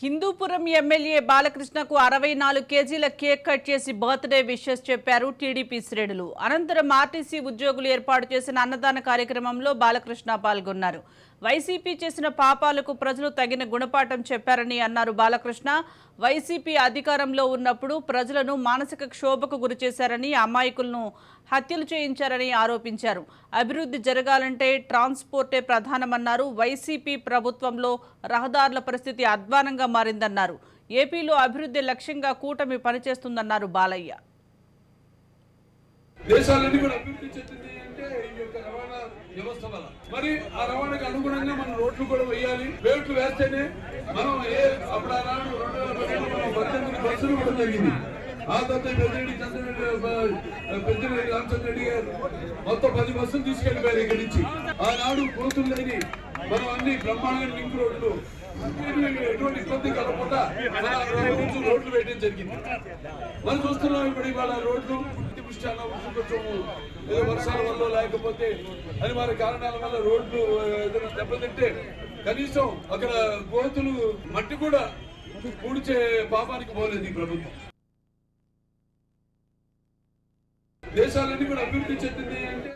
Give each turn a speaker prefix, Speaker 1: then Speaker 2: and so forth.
Speaker 1: Hindupuram MLA బాలకృష్ణకు 64 కేజీల cake cut చేసి birthday wishes చెప్పారు టీడీపీ శ్రేణులు. అనంతరం ఆర్టీసీ ఉద్యోగులు ఏర్పాటు చేసిన అన్నదాన కార్యక్రమంలో బాలకృష్ణ పాల్గొన్నారు. వైసీపీ చేసిన పాపాలకు ప్రజలు తగిన గుణపాఠం చెప్పారని అన్నారు బాలకృష్ణ. వైసీపీ అధికారంలో ఉన్నప్పుడు ప్రజలను మానసిక క్షోభకు గురిచేశారని, అమాయకులను హత్యలు చేయించారని ఆరోపించారు. అభివృద్ధి జరగాలంటే ట్రాన్స్పోర్టే ప్రధానమన్నారు. వైసీపీ ప్రభుత్వంలో రహదారుల పరిస్థితి అధ్వానంగా మారిందన్నారు. ఏపీలో అభివృద్ధి లక్ష్యంగా కూటమి పనిచేస్తుందన్నారు బాలయ్య.
Speaker 2: దేశాలన్నీ కూడా అభివృద్ధి చెందింది అంటే ఈ యొక్క రవాణా వ్యవస్థ వల్ల. మరి ఆ రవాణాకు అనుగుణంగా మనం రోడ్లు కూడా వేయాలి. రోడ్లు వేస్తేనే మనం అప్పుడు ఆనాడు 2018 బస్సులు కూడా జరిగింది. ఆ తర్వాత పెద్దిరెడ్డి రామచంద్ర రెడ్డి గారు మొత్తం 10 బస్సులు తీసుకెళ్లిపోయారు ఇక్కడి నుంచి. ఆనాడు కోతులు లేని మనం అన్ని బ్రహ్మాండంగా లింక్ రోడ్లు ఎటువంటి ఇబ్బంది కలగకుండా రోడ్లు వేయడం జరిగింది. మనం చూస్తున్నాం ఇప్పుడు ఇవాళ రోడ్లు కొంచెం ఏదో వర్షాల వల్ల లేకపోతే అనివార్య కారణాల వల్ల రోడ్లు ఏదైనా దెబ్బతింటే కనీసం అక్కడ గోతులు మట్టి కూడా పూడ్చే పాపానికి పోలేదు ఈ ప్రభుత్వం. దేశాలన్నీ కూడా అభివృద్ధి చెందింది అంటే